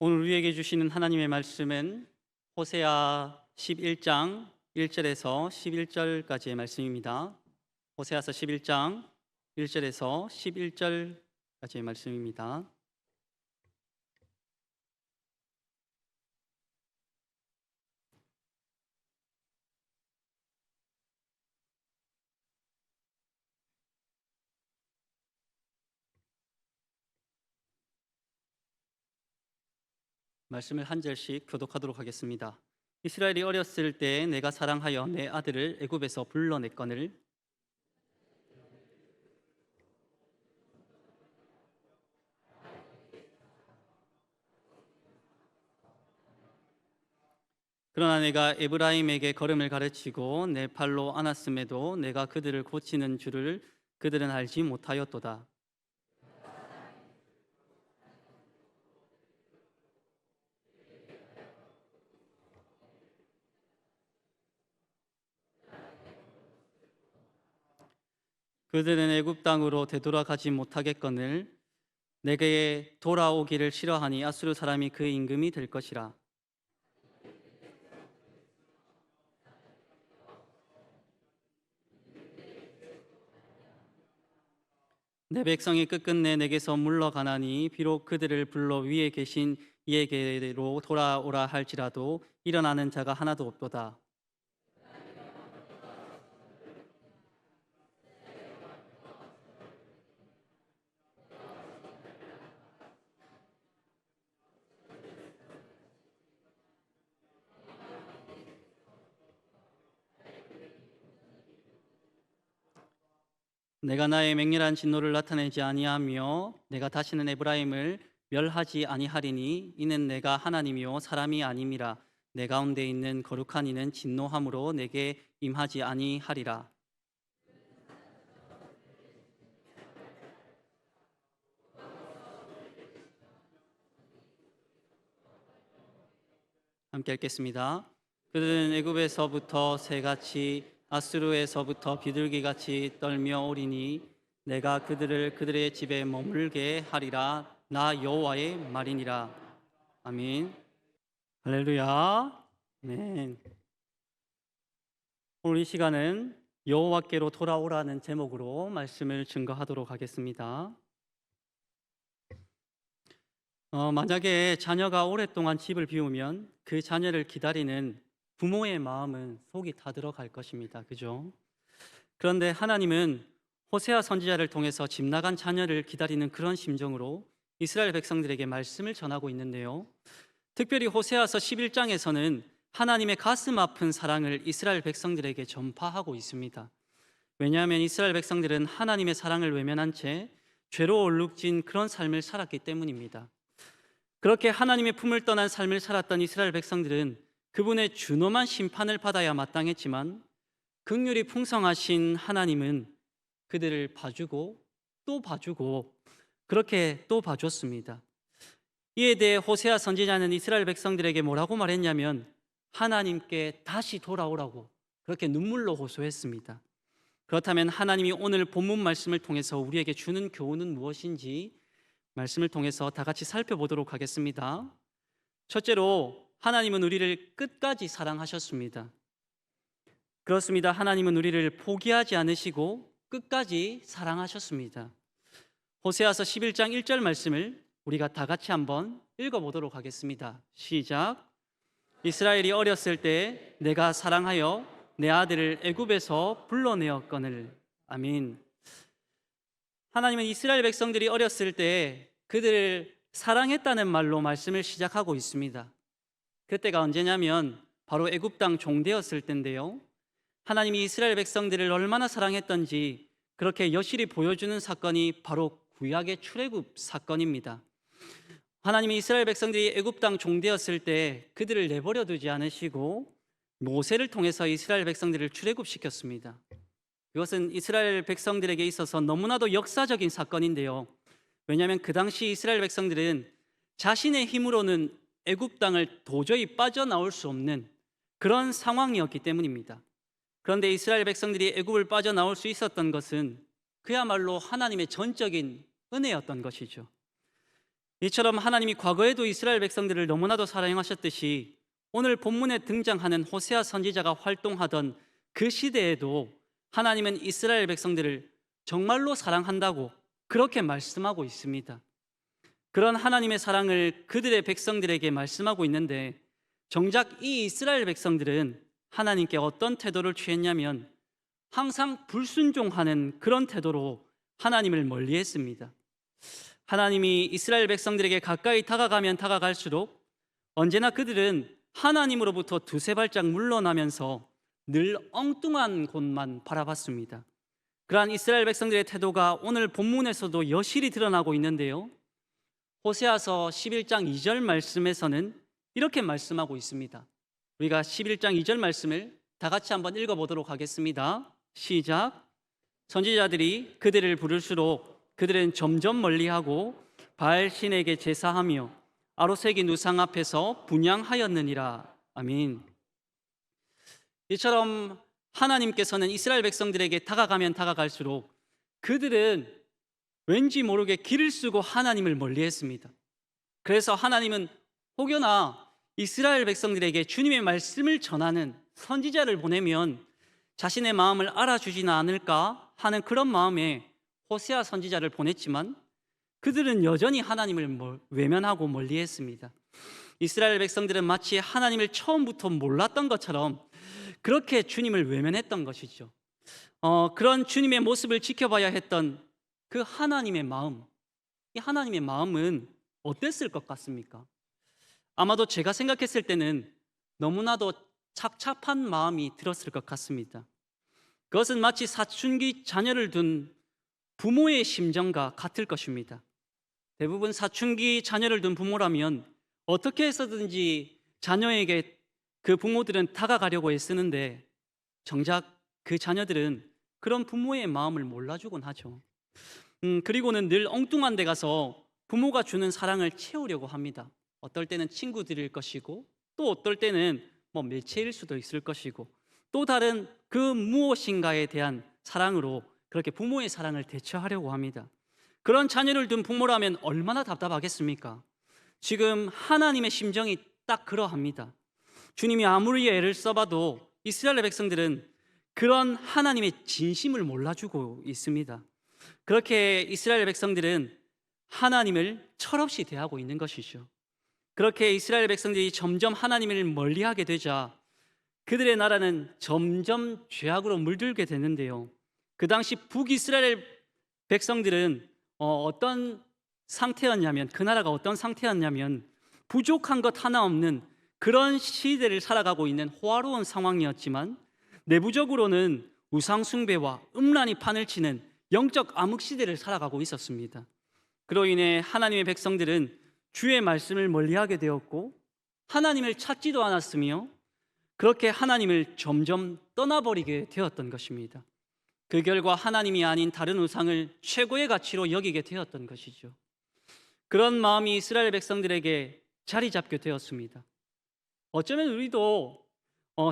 오늘 우리에게 주시는 하나님의 말씀은 호세아 11장 1절에서 11절까지의 말씀입니다. 호세아서 11장 1절에서 11절까지의 말씀입니다. 말씀을 한 절씩 교독하도록 하겠습니다. 이스라엘이 어렸을 때 내가 사랑하여 내 아들을 애굽에서 불러냈거늘 그러나 내가 에브라임에게 걸음을 가르치고 내 팔로 안았음에도 내가 그들을 고치는 줄을 그들은 알지 못하였도다. 그들은 애굽 땅으로 되돌아가지 못하겠거늘 내게 돌아오기를 싫어하니 아수르 사람이 그 임금이 될 것이라. 내 백성이 끝끝내 내게서 물러가나니 비록 그들을 불러 위에 계신 이에게로 돌아오라 할지라도 일어나는 자가 하나도 없도다. 내가 나의 맹렬한 진노를 나타내지 아니하며 내가 다시는 에브라임을 멸하지 아니하리니 이는 내가 하나님이요 사람이 아님이라. 내 가운데 있는 거룩한 이는 진노함으로 내게 임하지 아니하리라. 함께 읽겠습니다. 그들은 애굽에서부터 새같이 아수르에서부터 비둘기같이 떨며 오리니 내가 그들을 그들의 집에 머물게 하리라. 나 여호와의 말이니라. 아멘. 할렐루야. 아멘. 오늘 이 시간은 여호와께로 돌아오라는 제목으로 말씀을 증거하도록 하겠습니다. 만약에 자녀가 오랫동안 집을 비우면 그 자녀를 기다리는 부모의 마음은 속이 타들어갈 것입니다. 그죠? 그런데 하나님은 호세아 선지자를 통해서 집 나간 자녀를 기다리는 그런 심정으로 이스라엘 백성들에게 말씀을 전하고 있는데요. 특별히 호세아서 11장에서는 하나님의 가슴 아픈 사랑을 이스라엘 백성들에게 전파하고 있습니다. 왜냐하면 이스라엘 백성들은 하나님의 사랑을 외면한 채 죄로 얼룩진 그런 삶을 살았기 때문입니다. 그렇게 하나님의 품을 떠난 삶을 살았던 이스라엘 백성들은 그분의 준엄한 심판을 받아야 마땅했지만 긍휼이 풍성하신 하나님은 그들을 봐주고 또 봐주고 그렇게 또 봐줬습니다. 이에 대해 호세아 선지자는 이스라엘 백성들에게 뭐라고 말했냐면 하나님께 다시 돌아오라고 그렇게 눈물로 호소했습니다. 그렇다면 하나님이 오늘 본문 말씀을 통해서 우리에게 주는 교훈은 무엇인지 말씀을 통해서 다 같이 살펴보도록 하겠습니다. 첫째로 하나님은 우리를 끝까지 사랑하셨습니다. 그렇습니다. 하나님은 우리를 포기하지 않으시고 끝까지 사랑하셨습니다. 호세아서 11장 1절 말씀을 우리가 다 같이 한번 읽어보도록 하겠습니다. 시작. 이스라엘이 어렸을 때 내가 사랑하여 내 아들을 애굽에서 불러내었거늘. 아멘. 하나님은 이스라엘 백성들이 어렸을 때 그들을 사랑했다는 말로 말씀을 시작하고 있습니다. 그때가 언제냐면 바로 애굽 땅 종되었을 때인데요. 하나님이 이스라엘 백성들을 얼마나 사랑했던지 그렇게 여실히 보여주는 사건이 바로 구약의 출애굽 사건입니다. 하나님이 이스라엘 백성들이 애굽 땅 종되었을 때 그들을 내버려 두지 않으시고 모세를 통해서 이스라엘 백성들을 출애굽시켰습니다. 이것은 이스라엘 백성들에게 있어서 너무나도 역사적인 사건인데요. 왜냐하면 그 당시 이스라엘 백성들은 자신의 힘으로는 애굽 땅을 도저히 빠져나올 수 없는 그런 상황이었기 때문입니다. 그런데 이스라엘 백성들이 애굽을 빠져나올 수 있었던 것은 그야말로 하나님의 전적인 은혜였던 것이죠. 이처럼 하나님이 과거에도 이스라엘 백성들을 너무나도 사랑하셨듯이 오늘 본문에 등장하는 호세아 선지자가 활동하던 그 시대에도 하나님은 이스라엘 백성들을 정말로 사랑한다고 그렇게 말씀하고 있습니다. 그런 하나님의 사랑을 그들의 백성들에게 말씀하고 있는데, 정작 이 이스라엘 백성들은 하나님께 어떤 태도를 취했냐면 항상 불순종하는 그런 태도로 하나님을 멀리했습니다. 하나님이 이스라엘 백성들에게 가까이 다가가면 다가갈수록 언제나 그들은 하나님으로부터 두세 발짝 물러나면서 늘 엉뚱한 곳만 바라봤습니다. 그러한 이스라엘 백성들의 태도가 오늘 본문에서도 여실히 드러나고 있는데요, 호세아서 11장 2절 말씀에서는 이렇게 말씀하고 있습니다. 우리가 11장 2절 말씀을 다 같이 한번 읽어보도록 하겠습니다. 시작. 선지자들이 그들을 부를수록 그들은 점점 멀리하고 바알 신에게 제사하며 아로새긴 우상 앞에서 분향하였느니라. 아멘. 이처럼 하나님께서는 이스라엘 백성들에게 다가가면 다가갈수록 그들은 왠지 모르게 길을 쓰고 하나님을 멀리했습니다. 그래서 하나님은 혹여나 이스라엘 백성들에게 주님의 말씀을 전하는 선지자를 보내면 자신의 마음을 알아주지는 않을까 하는 그런 마음에 호세아 선지자를 보냈지만 그들은 여전히 하나님을 외면하고 멀리했습니다. 이스라엘 백성들은 마치 하나님을 처음부터 몰랐던 것처럼 그렇게 주님을 외면했던 것이죠. 그런 주님의 모습을 지켜봐야 했던 그 하나님의 마음, 이 하나님의 마음은 어땠을 것 같습니까? 아마도 제가 생각했을 때는 너무나도 착잡한 마음이 들었을 것 같습니다. 그것은 마치 사춘기 자녀를 둔 부모의 심정과 같을 것입니다. 대부분 사춘기 자녀를 둔 부모라면 어떻게 해서든지 자녀에게 그 부모들은 다가가려고 애쓰는데 정작 그 자녀들은 그런 부모의 마음을 몰라주곤 하죠. 그리고는 늘 엉뚱한 데 가서 부모가 주는 사랑을 채우려고 합니다. 어떨 때는 친구들일 것이고 또 어떨 때는 매체일 수도 있을 것이고 또 다른 그 무엇인가에 대한 사랑으로 그렇게 부모의 사랑을 대체하려고 합니다. 그런 자녀를 둔 부모라면 얼마나 답답하겠습니까? 지금 하나님의 심정이 딱 그러합니다. 주님이 아무리 애를 써봐도 이스라엘 백성들은 그런 하나님의 진심을 몰라주고 있습니다. 그렇게 이스라엘 백성들은 하나님을 철없이 대하고 있는 것이죠. 그렇게 이스라엘 백성들이 점점 하나님을 멀리하게 되자 그들의 나라는 점점 죄악으로 물들게 되는데요, 그 당시 북이스라엘 백성들은 어떤 상태였냐면, 그 나라가 어떤 상태였냐면 부족한 것 하나 없는 그런 시대를 살아가고 있는 호화로운 상황이었지만 내부적으로는 우상 숭배와 음란이 판을 치는 영적 암흑 시대를 살아가고 있었습니다. 그로 인해 하나님의 백성들은 주의 말씀을 멀리하게 되었고 하나님을 찾지도 않았으며 그렇게 하나님을 점점 떠나버리게 되었던 것입니다. 그 결과 하나님이 아닌 다른 우상을 최고의 가치로 여기게 되었던 것이죠. 그런 마음이 이스라엘 백성들에게 자리 잡게 되었습니다. 어쩌면 우리도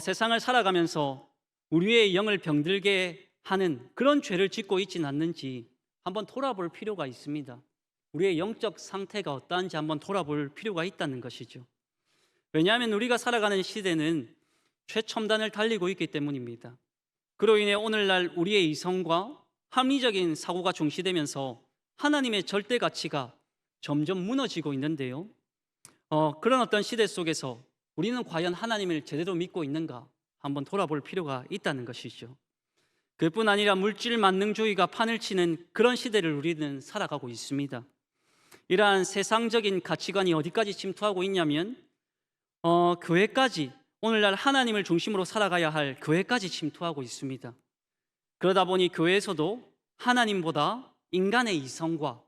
세상을 살아가면서 우리의 영을 병들게 하는 그런 죄를 짓고 있지는 않는지 한번 돌아볼 필요가 있습니다. 우리의 영적 상태가 어떠한지 한번 돌아볼 필요가 있다는 것이죠. 왜냐하면 우리가 살아가는 시대는 최첨단을 달리고 있기 때문입니다. 그로 인해 오늘날 우리의 이성과 합리적인 사고가 중시되면서 하나님의 절대 가치가 점점 무너지고 있는데요, 그런 어떤 시대 속에서 우리는 과연 하나님을 제대로 믿고 있는가 한번 돌아볼 필요가 있다는 것이죠. 그뿐 아니라 물질 만능주의가 판을 치는 그런 시대를 우리는 살아가고 있습니다. 이러한 세상적인 가치관이 어디까지 침투하고 있냐면 교회까지, 오늘날 하나님을 중심으로 살아가야 할 교회까지 침투하고 있습니다. 그러다 보니 교회에서도 하나님보다 인간의 이성과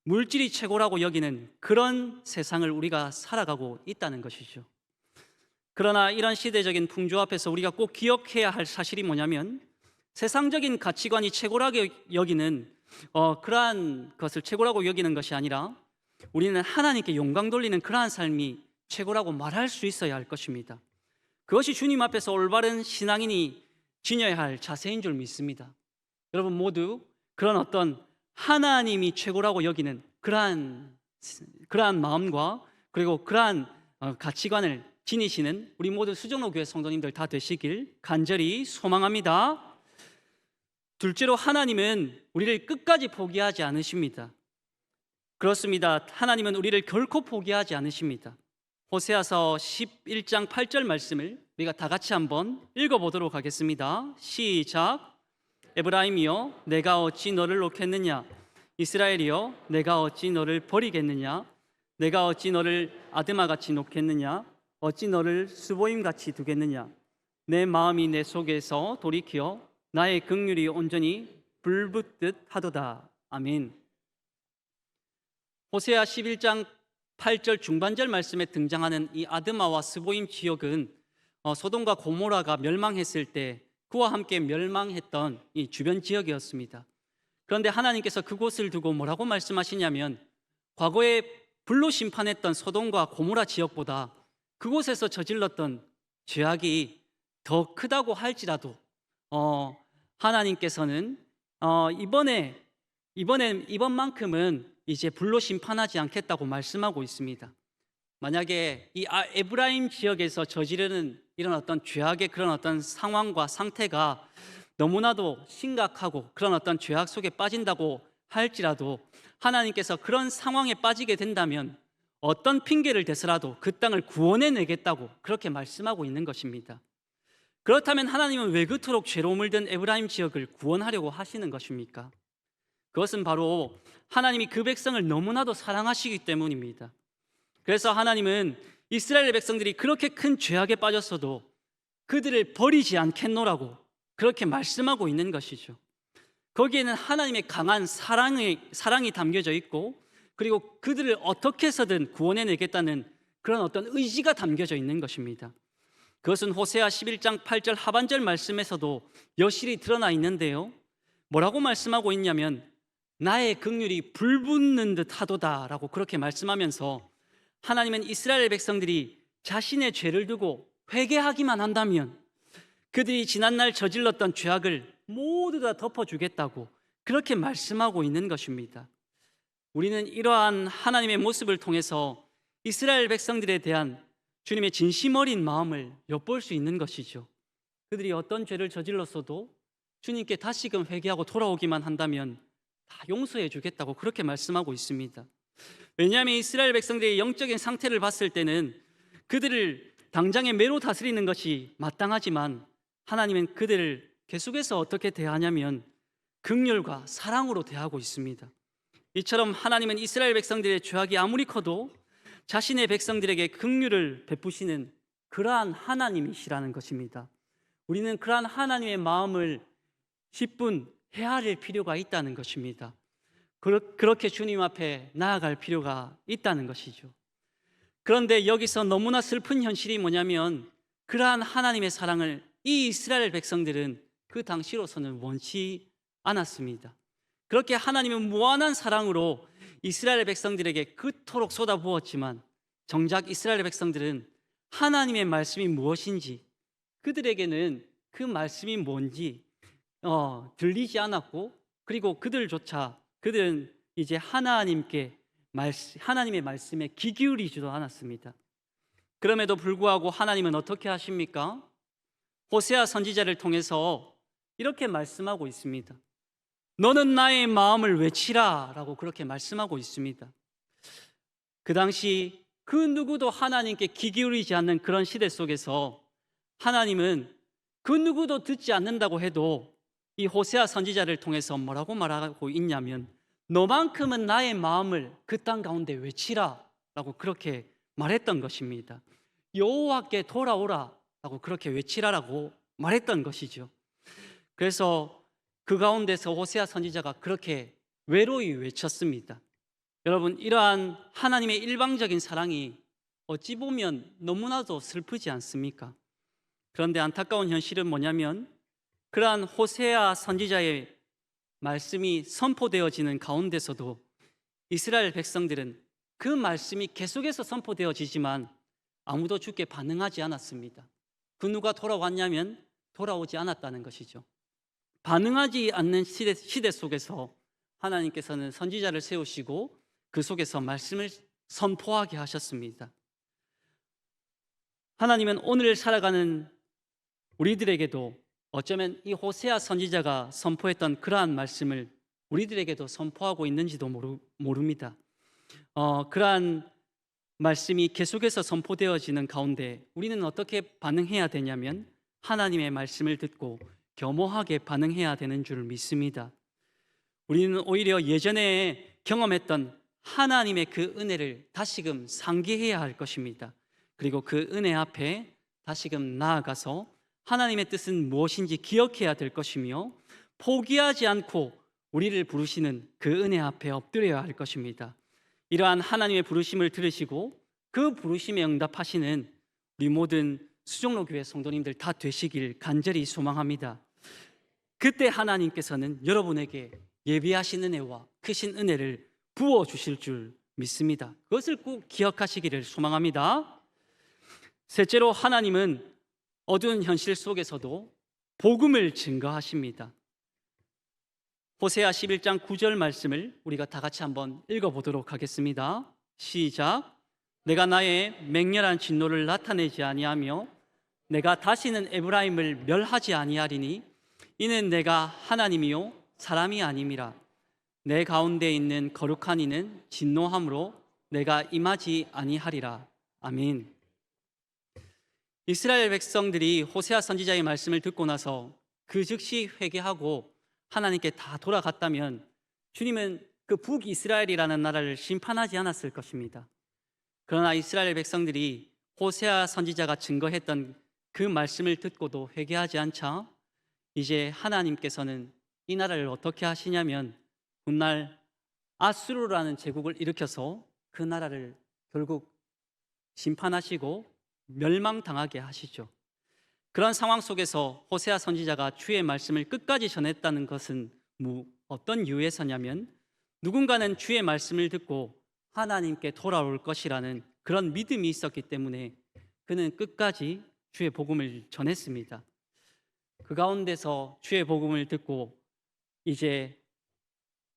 물질이 최고라고 여기는 그런 세상을 우리가 살아가고 있다는 것이죠. 그러나 이런 시대적인 풍조 앞에서 우리가 꼭 기억해야 할 사실이 뭐냐면 세상적인 가치관이 최고라고 여기는 그러한 것을 최고라고 여기는 것이 아니라 우리는 하나님께 영광 돌리는 그러한 삶이 최고라고 말할 수 있어야 할 것입니다. 그것이 주님 앞에서 올바른 신앙인이 지녀야 할 자세인 줄 믿습니다. 여러분 모두 그런 어떤 하나님이 최고라고 여기는 그러한 그러한 마음과 그리고 그러한 가치관을 지니시는 우리 모두 수정로교회 성도님들 다 되시길 간절히 소망합니다. 둘째로 하나님은 우리를 끝까지 포기하지 않으십니다. 그렇습니다. 하나님은 우리를 결코 포기하지 않으십니다. 호세아서 11장 8절 말씀을 우리가 다 같이 한번 읽어보도록 하겠습니다. 시작. 에브라임이여 내가 어찌 너를 놓겠느냐, 이스라엘이여 내가 어찌 너를 버리겠느냐, 내가 어찌 너를 아드마같이 놓겠느냐, 어찌 너를 스보임같이 두겠느냐. 내 마음이 내 속에서 돌이켜 나의 긍휼이 온전히 불붙듯 하도다. 아멘. 호세아 11장 8절 중반절 말씀에 등장하는 이 아드마와 스보임 지역은 소돔과 고모라가 멸망했을 때 그와 함께 멸망했던 이 주변 지역이었습니다. 그런데 하나님께서 그곳을 두고 뭐라고 말씀하시냐면, 과거에 불로 심판했던 소돔과 고모라 지역보다 그곳에서 저질렀던 죄악이 더 크다고 할지라도 하나님께서는 이번만큼은 이제 불로 심판하지 않겠다고 말씀하고 있습니다. 만약에 이 에브라임 지역에서 저지르는 이런 어떤 죄악의 그런 어떤 상황과 상태가 너무나도 심각하고 그런 어떤 죄악 속에 빠진다고 할지라도 하나님께서 그런 상황에 빠지게 된다면 어떤 핑계를 대서라도 그 땅을 구원해 내겠다고 그렇게 말씀하고 있는 것입니다. 그렇다면 하나님은 왜 그토록 죄로 물든 에브라임 지역을 구원하려고 하시는 것입니까? 그것은 바로 하나님이 그 백성을 너무나도 사랑하시기 때문입니다. 그래서 하나님은 이스라엘 백성들이 그렇게 큰 죄악에 빠졌어도 그들을 버리지 않겠노라고 그렇게 말씀하고 있는 것이죠. 거기에는 하나님의 강한 사랑이 담겨져 있고, 그리고 그들을 어떻게 해서든 구원해내겠다는 그런 어떤 의지가 담겨져 있는 것입니다. 그것은 호세아 11장 8절 하반절 말씀에서도 여실히 드러나 있는데요, 뭐라고 말씀하고 있냐면 나의 긍휼이 불붙는 듯 하도다 라고 그렇게 말씀하면서, 하나님은 이스라엘 백성들이 자신의 죄를 두고 회개하기만 한다면 그들이 지난날 저질렀던 죄악을 모두 다 덮어주겠다고 그렇게 말씀하고 있는 것입니다. 우리는 이러한 하나님의 모습을 통해서 이스라엘 백성들에 대한 주님의 진심 어린 마음을 엿볼 수 있는 것이죠. 그들이 어떤 죄를 저질렀어도 주님께 다시금 회개하고 돌아오기만 한다면 다 용서해 주겠다고 그렇게 말씀하고 있습니다. 왜냐하면 이스라엘 백성들의 영적인 상태를 봤을 때는 그들을 당장에 매로 다스리는 것이 마땅하지만 하나님은 그들을 계속해서 어떻게 대하냐면 긍휼과 사랑으로 대하고 있습니다. 이처럼 하나님은 이스라엘 백성들의 죄악이 아무리 커도 자신의 백성들에게 긍휼을 베푸시는 그러한 하나님이시라는 것입니다. 우리는 그러한 하나님의 마음을 10분 헤아릴 필요가 있다는 것입니다. 그렇게 주님 앞에 나아갈 필요가 있다는 것이죠. 그런데 여기서 너무나 슬픈 현실이 뭐냐면, 그러한 하나님의 사랑을 이 이스라엘 백성들은 그 당시로서는 원치 않았습니다. 그렇게 하나님은 무한한 사랑으로 이스라엘 백성들에게 그토록 쏟아부었지만 정작 이스라엘 백성들은 하나님의 말씀이 무엇인지, 그들에게는 그 말씀이 뭔지 들리지 않았고, 그리고 그들은 이제 하나님의 말씀에 귀 기울이지도 않았습니다. 그럼에도 불구하고 하나님은 어떻게 하십니까? 호세아 선지자를 통해서 이렇게 말씀하고 있습니다. 너는 나의 마음을 외치라 라고 그렇게 말씀하고 있습니다. 그 당시 그 누구도 하나님께 귀 기울이지 않는 그런 시대 속에서 하나님은 그 누구도 듣지 않는다고 해도 이 호세아 선지자를 통해서 뭐라고 말하고 있냐면, 너만큼은 나의 마음을 그 땅 가운데 외치라 라고 그렇게 말했던 것입니다. 여호와께 돌아오라 라고 그렇게 외치라라고 말했던 것이죠. 그래서 그 가운데서 호세아 선지자가 그렇게 외로이 외쳤습니다. 여러분, 이러한 하나님의 일방적인 사랑이 어찌 보면 너무나도 슬프지 않습니까? 그런데 안타까운 현실은 뭐냐면, 그러한 호세아 선지자의 말씀이 선포되어지는 가운데서도 이스라엘 백성들은 그 말씀이 계속해서 선포되어지지만 아무도 주께 반응하지 않았습니다. 그 누가 돌아왔냐면 돌아오지 않았다는 것이죠. 반응하지 않는 시대 속에서 하나님께서는 선지자를 세우시고 그 속에서 말씀을 선포하게 하셨습니다. 하나님은 오늘 살아가는 우리들에게도 어쩌면 이 호세아 선지자가 선포했던 그러한 말씀을 우리들에게도 선포하고 있는지도 모릅니다. 그러한 말씀이 계속해서 선포되어지는 가운데 우리는 어떻게 반응해야 되냐면 하나님의 말씀을 듣고 겸허하게 반응해야 되는 줄 믿습니다. 우리는 오히려 예전에 경험했던 하나님의 그 은혜를 다시금 상기해야 할 것입니다. 그리고 그 은혜 앞에 다시금 나아가서 하나님의 뜻은 무엇인지 기억해야 될 것이며 포기하지 않고 우리를 부르시는 그 은혜 앞에 엎드려야 할 것입니다. 이러한 하나님의 부르심을 들으시고 그 부르심에 응답하시는 우리 모든 수종로교회 성도님들 다 되시길 간절히 소망합니다. 그때 하나님께서는 여러분에게 예비하신 은혜와 크신 은혜를 부어주실 줄 믿습니다. 그것을 꼭 기억하시기를 소망합니다. 셋째로 하나님은 어두운 현실 속에서도 복음을 증거하십니다. 호세아 11장 9절 말씀을 우리가 다 같이 한번 읽어보도록 하겠습니다. 시작. 내가 나의 맹렬한 진노를 나타내지 아니하며 내가 다시는 에브라임을 멸하지 아니하리니 이는 내가 하나님이요 사람이 아님이라. 내 가운데 있는 거룩한 이는 진노함으로 내가 임하지 아니하리라. 아멘. 이스라엘 백성들이 호세아 선지자의 말씀을 듣고 나서 그 즉시 회개하고 하나님께 다 돌아갔다면 주님은 그 북이스라엘이라는 나라를 심판하지 않았을 것입니다. 그러나 이스라엘 백성들이 호세아 선지자가 증거했던 그 말씀을 듣고도 회개하지 않자 이제 하나님께서는 이 나라를 어떻게 하시냐면 훗날 아수르라는 제국을 일으켜서 그 나라를 결국 심판하시고 멸망당하게 하시죠. 그런 상황 속에서 호세아 선지자가 주의 말씀을 끝까지 전했다는 것은 어떤 이유에서냐면 누군가는 주의 말씀을 듣고 하나님께 돌아올 것이라는 그런 믿음이 있었기 때문에 그는 끝까지 주의 복음을 전했습니다. 그 가운데서 주의 복음을 듣고 이제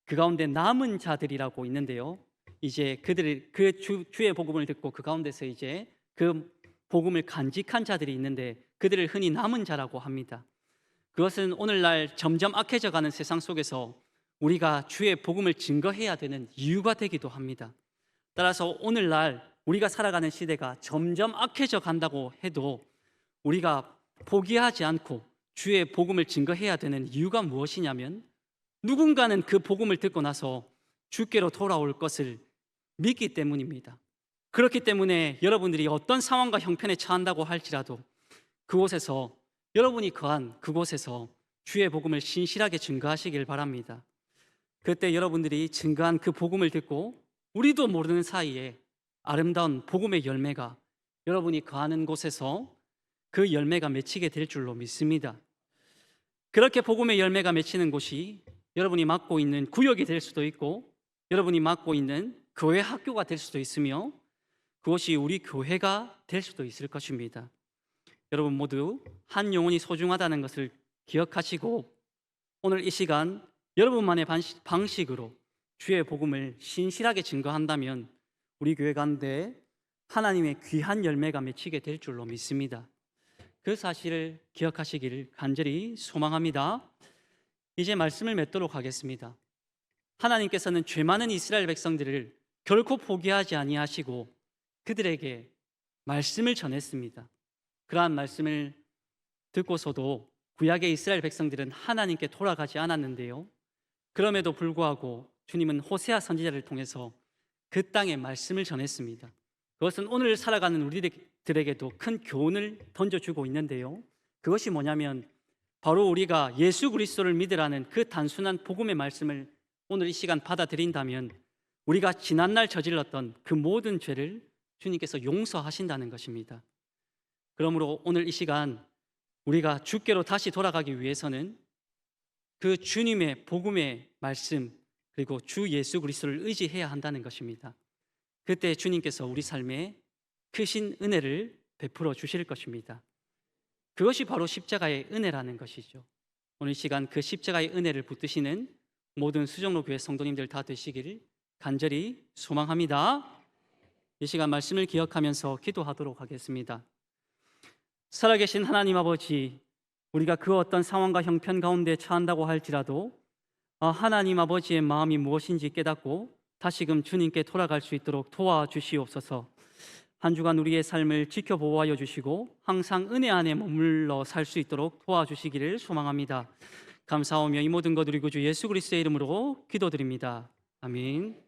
그 가운데 남은 자들이라고 있는데요. 이제 그들이 주의 복음을 듣고 그 가운데서 이제 그 복음을 간직한 자들이 있는데 그들을 흔히 남은 자라고 합니다. 그것은 오늘날 점점 악해져 가는 세상 속에서 우리가 주의 복음을 증거해야 되는 이유가 되기도 합니다. 따라서 오늘날 우리가 살아가는 시대가 점점 악해져 간다고 해도 우리가 포기하지 않고 주의 복음을 증거해야 되는 이유가 무엇이냐면 누군가는 그 복음을 듣고 나서 주께로 돌아올 것을 믿기 때문입니다. 그렇기 때문에 여러분들이 어떤 상황과 형편에 처한다고 할지라도 그곳에서 여러분이 거한 그곳에서 주의 복음을 신실하게 증거하시길 바랍니다. 그때 여러분들이 증거한 그 복음을 듣고 우리도 모르는 사이에 아름다운 복음의 열매가 여러분이 거하는 곳에서 그 열매가 맺히게 될 줄로 믿습니다. 그렇게 복음의 열매가 맺히는 곳이 여러분이 맡고 있는 구역이 될 수도 있고 여러분이 맡고 있는 교회 학교가 될 수도 있으며 그것이 우리 교회가 될 수도 있을 것입니다. 여러분 모두 한 영혼이 소중하다는 것을 기억하시고 오늘 이 시간 여러분만의 방식으로 주의 복음을 신실하게 증거한다면 우리 교회 가운데 하나님의 귀한 열매가 맺히게 될 줄로 믿습니다. 그 사실을 기억하시기를 간절히 소망합니다. 이제 말씀을 맺도록 하겠습니다. 하나님께서는 죄 많은 이스라엘 백성들을 결코 포기하지 아니하시고 그들에게 말씀을 전했습니다. 그러한 말씀을 듣고서도 구약의 이스라엘 백성들은 하나님께 돌아가지 않았는데요. 그럼에도 불구하고 주님은 호세아 선지자를 통해서 그 땅에 말씀을 전했습니다. 그것은 오늘 살아가는 우리들에게도 큰 교훈을 던져주고 있는데요. 그것이 뭐냐면 바로 우리가 예수 그리스도를 믿으라는 그 단순한 복음의 말씀을 오늘 이 시간 받아들인다면 우리가 지난날 저질렀던 그 모든 죄를 주님께서 용서하신다는 것입니다. 그러므로 오늘 이 시간 우리가 주께로 다시 돌아가기 위해서는 그 주님의 복음의 말씀 그리고 주 예수 그리스도를 의지해야 한다는 것입니다. 그때 주님께서 우리 삶에 크신 은혜를 베풀어 주실 것입니다. 그것이 바로 십자가의 은혜라는 것이죠. 오늘 이 시간 그 십자가의 은혜를 붙드시는 모든 수정로 교회 성도님들 다 되시기를 간절히 소망합니다. 이 시간 말씀을 기억하면서 기도하도록 하겠습니다. 살아계신 하나님 아버지, 우리가 그 어떤 상황과 형편 가운데 처한다고 할지라도 하나님 아버지의 마음이 무엇인지 깨닫고 다시금 주님께 돌아갈 수 있도록 도와주시옵소서. 한 주간 우리의 삶을 지켜보호하여 주시고 항상 은혜 안에 머물러 살 수 있도록 도와주시기를 소망합니다. 감사하며 이 모든 것 우리 구주 예수 그리스도의 이름으로 기도드립니다. 아멘.